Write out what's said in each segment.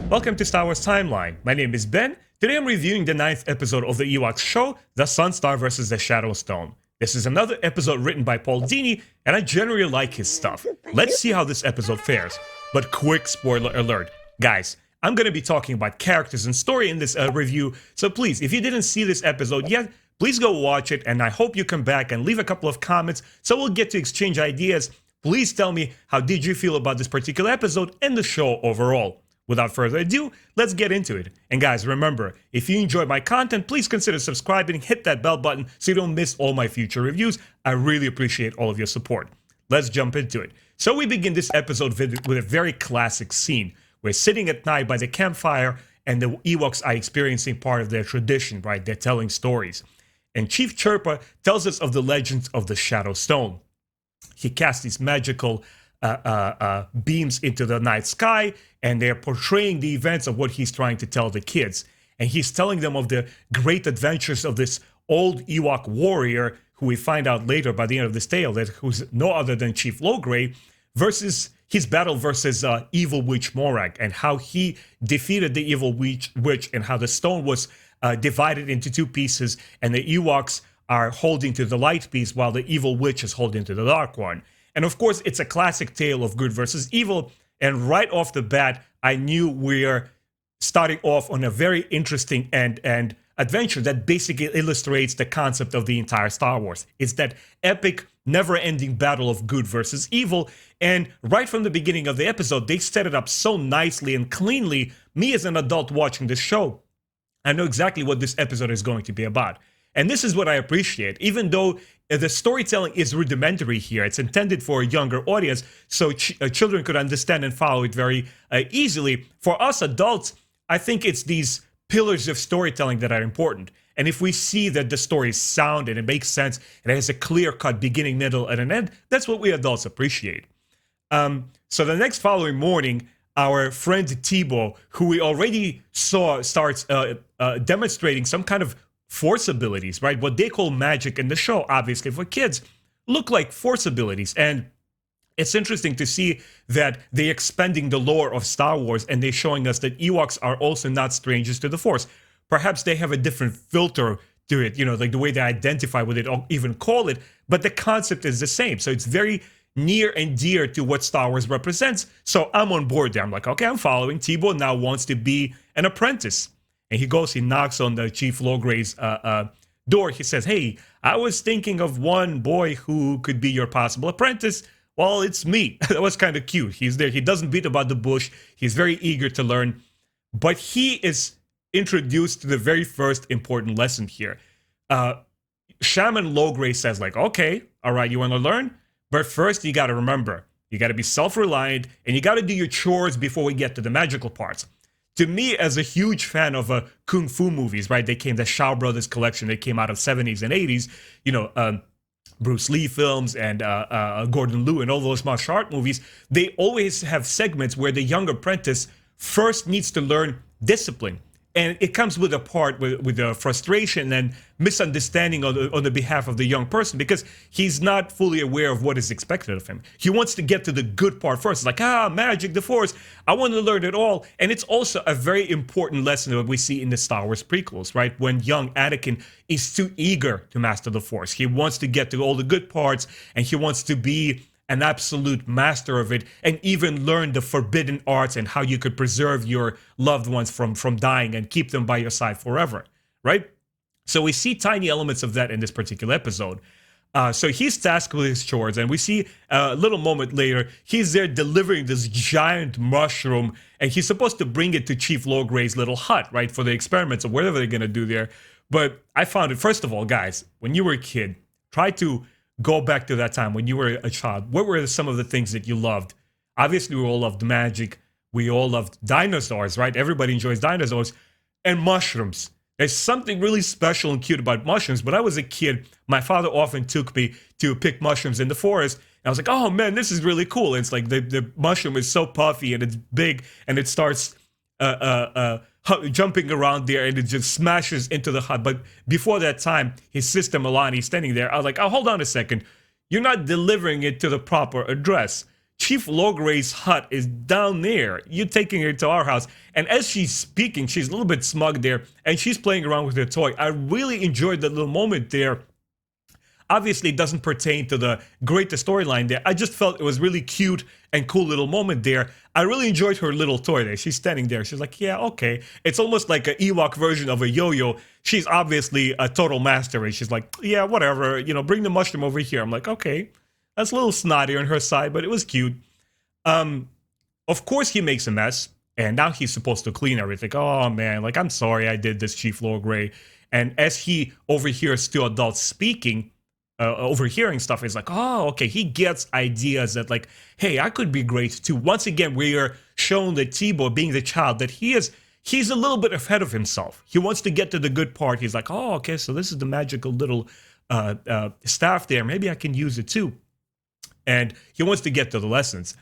Welcome to Star Wars Timeline. My name is Ben. Today I'm reviewing the 9th episode of the Ewoks show, The Sunstar vs. the Shadowstone. This is another episode written by Paul Dini, and I generally like his stuff. Let's see how this episode fares. But quick spoiler alert. Guys, I'm going to be talking about characters and story in this review, so please, if you didn't see this episode yet, please go watch it, and I hope you come back and leave a couple of comments so we'll get to exchange ideas. Please tell me how did you feel about this particular episode and the show overall. Without further ado, let's get into it. And guys, remember, if you enjoy my content, please consider subscribing and hit that bell button so you don't miss all my future reviews. I really appreciate all of your support. Let's jump into it. So we begin this episode with a very classic scene. We're sitting at night by the campfire and the Ewoks are experiencing part of their tradition, right? They're telling stories. And Chief Chirpa tells us of the legends of the Shadowstone. He casts these magical beams into the night sky, and they're portraying the events of what he's trying to tell the kids. And he's telling them of the great adventures of this old Ewok warrior, who we find out later by the end of this tale, that who's no other than Chief Logray, versus his battle versus evil witch Morag, and how he defeated the evil witch and how the stone was divided into two pieces, and the Ewoks are holding to the light piece while the evil witch is holding to the dark one. And of course, it's a classic tale of good versus evil. And right off the bat, I knew we're starting off on a very interesting and adventure that basically illustrates the concept of the entire Star Wars. It's that epic, never-ending battle of good versus evil. And right from the beginning of the episode, they set it up so nicely and cleanly. Me as an adult watching this show, I know exactly what this episode is going to be about. And this is what I appreciate. Even though the storytelling is rudimentary here, it's intended for a younger audience, so children could understand and follow it very easily. For us adults, I think it's these pillars of storytelling that are important. And if we see that the story is sound and it makes sense, and it has a clear-cut beginning, middle, and an end, that's what we adults appreciate. So the next following morning, our friend Teebo, who we already saw, starts demonstrating some kind of force abilities, right? What they call magic in the show, obviously for kids, look like force abilities. And it's interesting to see that they're expanding the lore of Star Wars, and they're showing us that Ewoks are also not strangers to the force. Perhaps they have a different filter to it, you know, like the way they identify with it or even call it, but the concept is the same. So it's very near and dear to what Star Wars represents. So I'm on board there. I'm like, okay, I'm following. Teebo now wants to be an apprentice. And he goes, he knocks on the Chief Logray's door. He says, hey, I was thinking of one boy who could be your possible apprentice. Well, it's me. That was kind of cute. He's there. He doesn't beat about the bush. He's very eager to learn. But he is introduced to the very first important lesson here. Shaman Logray says, like, okay, all right, you want to learn? But first, you got to remember, you got to be self-reliant, and you got to do your chores before we get to the magical parts. To me, as a huge fan of kung fu movies, right? They came, the Shaw Brothers collection, they came out of 70s and 80s, you know, Bruce Lee films and Gordon Liu and all those martial art movies. They always have segments where the young apprentice first needs to learn discipline. And it comes with a part with the frustration and misunderstanding on the behalf of the young person, because he's not fully aware of what is expected of him. He wants to get to the good part first. It's like, magic, the Force. I want to learn it all. And it's also a very important lesson that we see in the Star Wars prequels, right? When young Anakin is too eager to master the Force. He wants to get to all the good parts, and he wants to be an absolute master of it, and even learn the forbidden arts and how you could preserve your loved ones from dying and keep them by your side forever, right? So we see tiny elements of that in this particular episode. So he's tasked with his chores, and we see a little moment later, he's there delivering this giant mushroom, and he's supposed to bring it to Chief Logray's little hut, right, for the experiments or whatever they're going to do there. But I found it, first of all, guys, when you were a kid, try to go back to that time when you were a child. What were some of the things that you loved? Obviously, we all loved magic. We all loved dinosaurs, right? Everybody enjoys dinosaurs. And mushrooms. There's something really special and cute about mushrooms. When I was a kid, my father often took me to pick mushrooms in the forest. And I was like, oh man, this is really cool. And it's like the mushroom is so puffy and it's big, and it starts jumping around there, and it just smashes into the hut. But before that time, his sister Milani standing there. I was like, oh, hold on a second. You're not delivering it to the proper address. Chief Logray's hut is down there. You're taking her to our house. And as she's speaking, she's a little bit smug there, and she's playing around with her toy. I really enjoyed that little moment there. Obviously, it doesn't pertain to the greater storyline there. I just felt it was really cute and cool little moment there. I really enjoyed her little toy there. She's standing there. She's like, yeah, okay. It's almost like an Ewok version of a yo-yo. She's obviously a total master, and she's like, yeah, whatever. You know, bring the mushroom over here. I'm like, okay. That's a little snotty on her side, but it was cute. Of course, he makes a mess, and now he's supposed to clean everything. Oh, man, like, I'm sorry I did this, Chief Logray. And as he overhears two adults speaking, overhearing stuff, is like, oh, okay, he gets ideas that, like, hey, I could be great too. Once again, we are shown that Teebo, being the child, that he's a little bit ahead of himself. He wants to get to the good part. He's like, oh, okay, so this is the magical little staff there. Maybe I can use it too. And he wants to get to the lessons.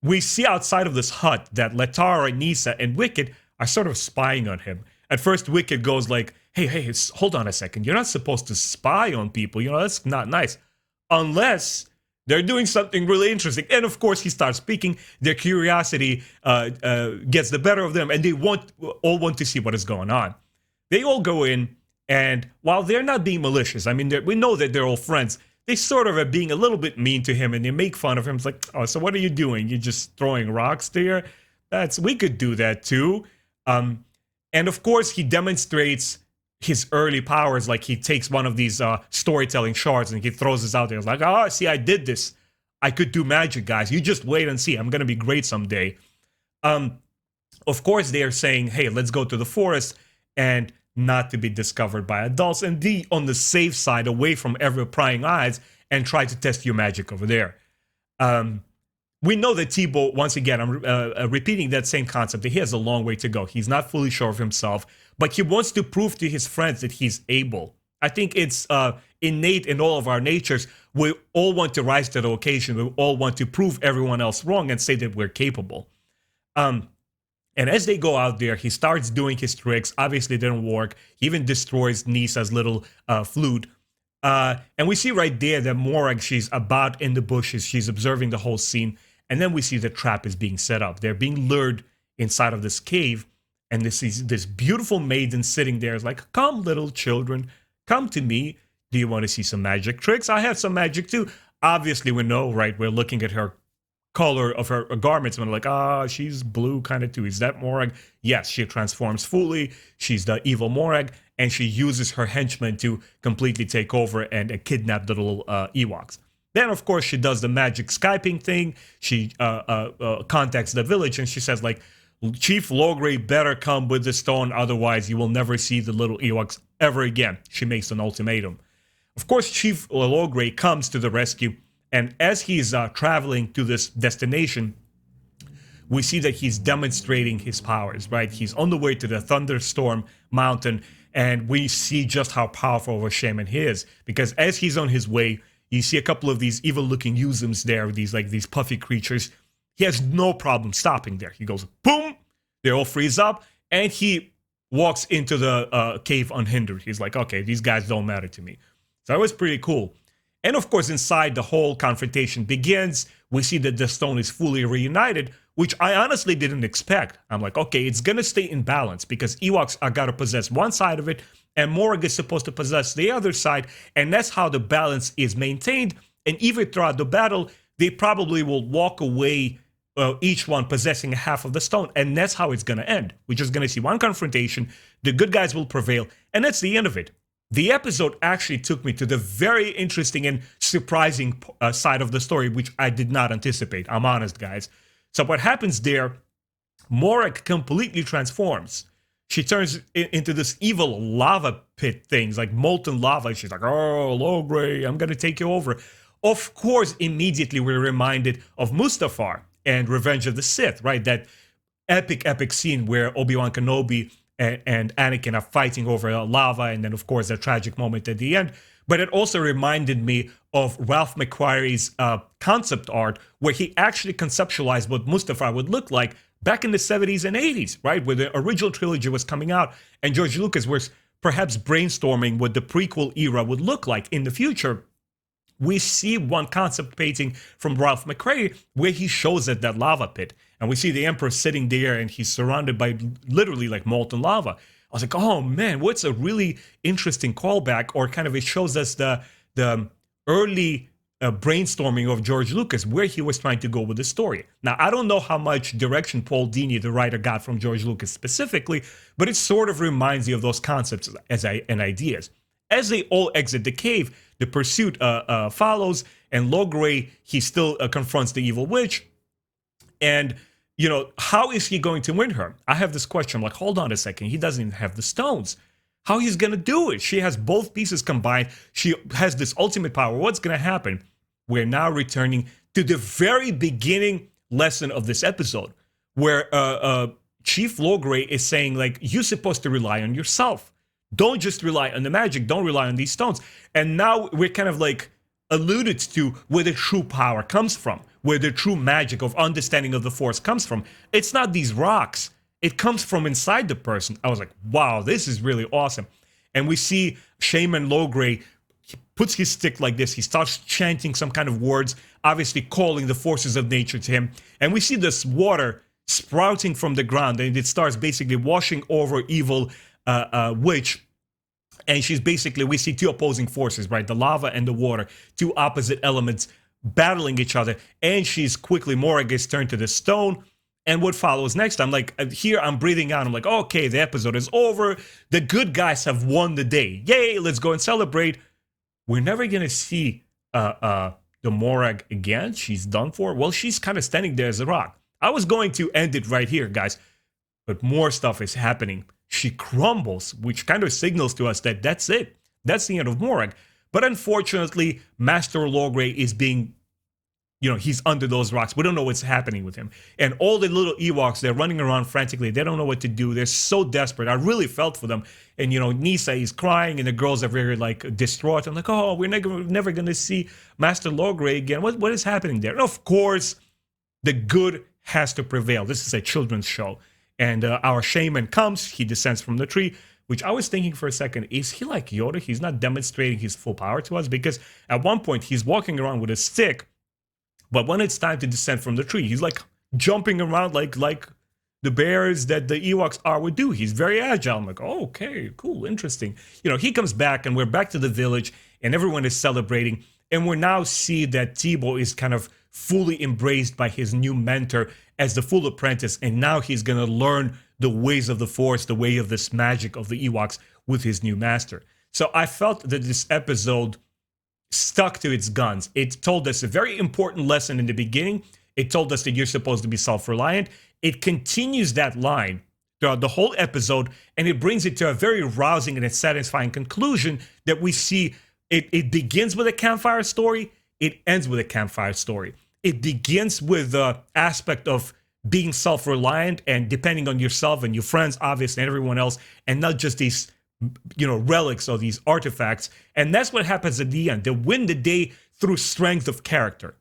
We see outside of this hut that Latara, Nisa, and Wicked are sort of spying on him. At first, Wicked goes like, hey, hold on a second. You're not supposed to spy on people. You know, that's not nice. Unless they're doing something really interesting. And of course, he starts speaking. Their curiosity gets the better of them, and they all want to see what is going on. They all go in, and while they're not being malicious, I mean, we know that they're all friends, they sort of are being a little bit mean to him, and they make fun of him. It's like, oh, so what are you doing? You're just throwing rocks there? We could do that too. And of course, he demonstrates his early powers, like he takes one of these storytelling shards and he throws this out there. It's like, oh, see, I did this. I could do magic, guys. You just wait and see. I'm going to be great someday. Of course, they are saying, hey, let's go to the forest and not to be discovered by adults and be on the safe side, away from every prying eyes, and try to test your magic over there. We know that Teebo, once again, I'm repeating that same concept, that he has a long way to go. He's not fully sure of himself, but he wants to prove to his friends that he's able. I think it's innate in all of our natures. We all want to rise to the occasion. We all want to prove everyone else wrong and say that we're capable. And as they go out there, he starts doing his tricks. Obviously, they don't work. He even destroys Nisa's little flute. And we see right there that Morag, she's about in the bushes. She's observing the whole scene. And then we see the trap is being set up. They're being lured inside of this cave. And this beautiful maiden sitting there is like, come, little children, come to me. Do you want to see some magic tricks? I have some magic too. Obviously, we know, right? We're looking at her color of her garments and we're like, she's blue kind of too. Is that Morag? Yes, she transforms fully. She's the evil Morag, and she uses her henchmen to completely take over and kidnap the little Ewoks. Then, of course, she does the magic Skyping thing. She contacts the village and she says, like, Chief Logray better come with the stone, otherwise you will never see the little Ewoks ever again. She makes an ultimatum. Of course, Chief Logray comes to the rescue, and as he's traveling to this destination, we see that he's demonstrating his powers, right? He's on the way to the Thunderstorm Mountain, and we see just how powerful of a shaman he is, because as he's on his way, you see a couple of these evil-looking Yuzums there, these puffy creatures. He has no problem stopping there. He goes, boom, they all freeze up, and he walks into the cave unhindered. He's like, okay, these guys don't matter to me. So that was pretty cool. And of course, inside, the whole confrontation begins. We see that the stone is fully reunited, which I honestly didn't expect. I'm like, okay, it's going to stay in balance because Ewoks are going to possess one side of it, and Morag is supposed to possess the other side, and that's how the balance is maintained. And even throughout the battle, they probably will walk away, each one possessing half of the stone, and that's how it's going to end. We're just going to see one confrontation, the good guys will prevail, and that's the end of it. The episode actually took me to the very interesting and surprising side of the story, which I did not anticipate. I'm honest, guys. So what happens there, Morag completely transforms. She turns into this evil lava pit things, like molten lava. She's like, oh, Logray, I'm going to take you over. Of course, immediately we're reminded of Mustafar and Revenge of the Sith, right? That epic scene where Obi-Wan Kenobi and Anakin are fighting over lava, and then, of course, the tragic moment at the end. But it also reminded me of Ralph McQuarrie's concept art, where he actually conceptualized what Mustafar would look like back in the 70s and 80s, right? Where the original trilogy was coming out, and George Lucas was perhaps brainstorming what the prequel era would look like in the future. we see one concept painting from Ralph McCray where he shows us that lava pit. And we see the Emperor sitting there and he's surrounded by literally like molten lava. I was like, oh man, what's a really interesting callback, or kind of it shows us the early brainstorming of George Lucas, where he was trying to go with the story. Now, I don't know how much direction Paul Dini, the writer, got from George Lucas specifically, but it sort of reminds you of those concepts and ideas. As they all exit the cave, the pursuit follows, and Logray, he still confronts the evil witch. And, you know, how is he going to win her? I have this question, I'm like, hold on a second, he doesn't even have the stones. How he's going to do it? She has both pieces combined. She has this ultimate power. What's going to happen? We're now returning to the very beginning lesson of this episode, where Chief Logray is saying, like, you're supposed to rely on yourself. Don't just rely on the magic. Don't rely on these stones. And now we're kind of like alluded to where the true power comes from, where the true magic of understanding of the Force comes from. It's not these rocks. It comes from inside the person. I was like, wow, this is really awesome. And we see Shaman Logray, he puts his stick like this. He starts chanting some kind of words, obviously calling the forces of nature to him. And we see this water sprouting from the ground, and it starts basically washing over evil witch. And she's basically, we see two opposing forces, right? The lava and the water, two opposite elements battling each other. And she's quickly, Morag is turned to the stone. And what follows next, I'm like, here I'm breathing out. I'm like, okay, the episode is over. The good guys have won the day. Yay, let's go and celebrate. We're never going to see the Morag again. She's done for. Well, she's kind of standing there as a rock. I was going to end it right here, guys. But more stuff is happening. She crumbles, which kind of signals to us that that's it. That's the end of Morag. But unfortunately, Master Logray is being, you know, he's under those rocks. We don't know what's happening with him. And all the little Ewoks, they're running around frantically. They don't know what to do. They're so desperate. I really felt for them. And, you know, Nisa is crying and the girls are very, like, distraught. I'm like, oh, we're never going to see Master Logray again. What is happening there? And of course, the good has to prevail. This is a children's show. And our shaman comes. He descends from the tree, which I was thinking for a second, is he like Yoda? He's not demonstrating his full power to us, because at one point he's walking around with a stick. But when it's time to descend from the tree, he's like jumping around like the bears that the Ewoks would do. He's very agile. I'm like, oh, okay, cool, interesting. You know, he comes back and we're back to the village and everyone is celebrating. And we now see that Teebo is kind of fully embraced by his new mentor as the full apprentice. And now he's going to learn the ways of the Force, the way of this magic of the Ewoks with his new master. So I felt that this episode stuck to its guns. It told us a very important lesson in the beginning. It told us that you're supposed to be self-reliant. It continues that line throughout the whole episode, and it brings it to a very rousing and a satisfying conclusion that we see. It begins with a campfire story. It ends with a campfire story. It begins with the aspect of being self-reliant and depending on yourself and your friends, obviously, and everyone else, and not just these, you know, relics or these artifacts. And that's what happens at the end. They win the day through strength of character.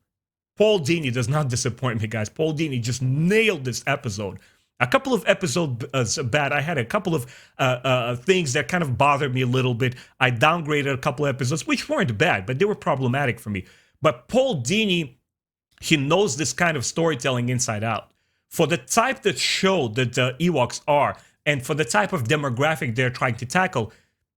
Paul Dini does not disappoint me, guys. Paul Dini just nailed this episode. A couple of episodes bad. I had a couple of things that kind of bothered me a little bit. I downgraded a couple of episodes, which weren't bad, but they were problematic for me. But Paul Dini, he knows this kind of storytelling inside out. For the type that show that the Ewoks are, and for the type of demographic they're trying to tackle,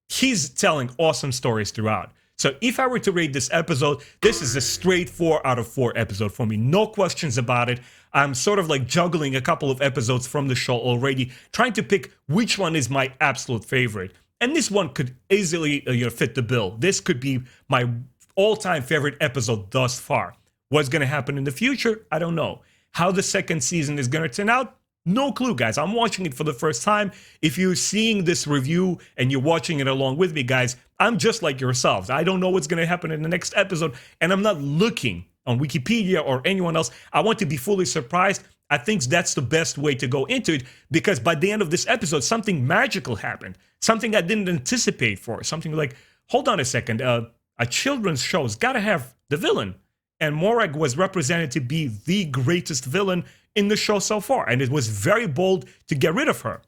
he's telling awesome stories throughout. So if I were to rate this episode, this is a straight 4 out of 4 episode for me. No questions about it. I'm sort of like juggling a couple of episodes from the show already, trying to pick which one is my absolute favorite. And this one could easily fit the bill. This could be my all-time favorite episode thus far. What's going to happen in the future? I don't know. How the second season is going to turn out? No clue, guys. I'm watching it for the first time. If you're seeing this review and you're watching it along with me, guys, I'm just like yourselves. I don't know what's going to happen in the next episode, and I'm not looking on Wikipedia or anyone else. I want to be fully surprised. I think that's the best way to go into it, because by the end of this episode, something magical happened. Something I didn't anticipate for. Something like, hold on a second, a children's show's got to have the villain. And Morag was represented to be the greatest villain in the show so far. And it was very bold to get rid of her.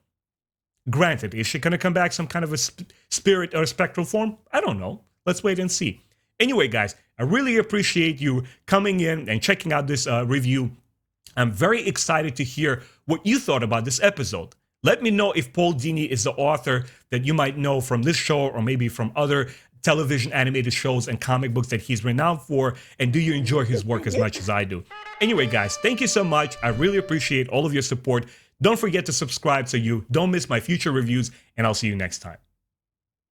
Granted, is she going to come back some kind of a spirit or a spectral form? I don't know. Let's wait and see. Anyway, guys, I really appreciate you coming in and checking out this review. I'm very excited to hear what you thought about this episode. Let me know if Paul Dini is the author that you might know from this show or maybe from other television animated shows and comic books that he's renowned for, and do you enjoy his work as much as I do? Anyway, guys, thank you so much. I really appreciate all of your support. Don't forget to subscribe so you don't miss my future reviews, and I'll see you next time.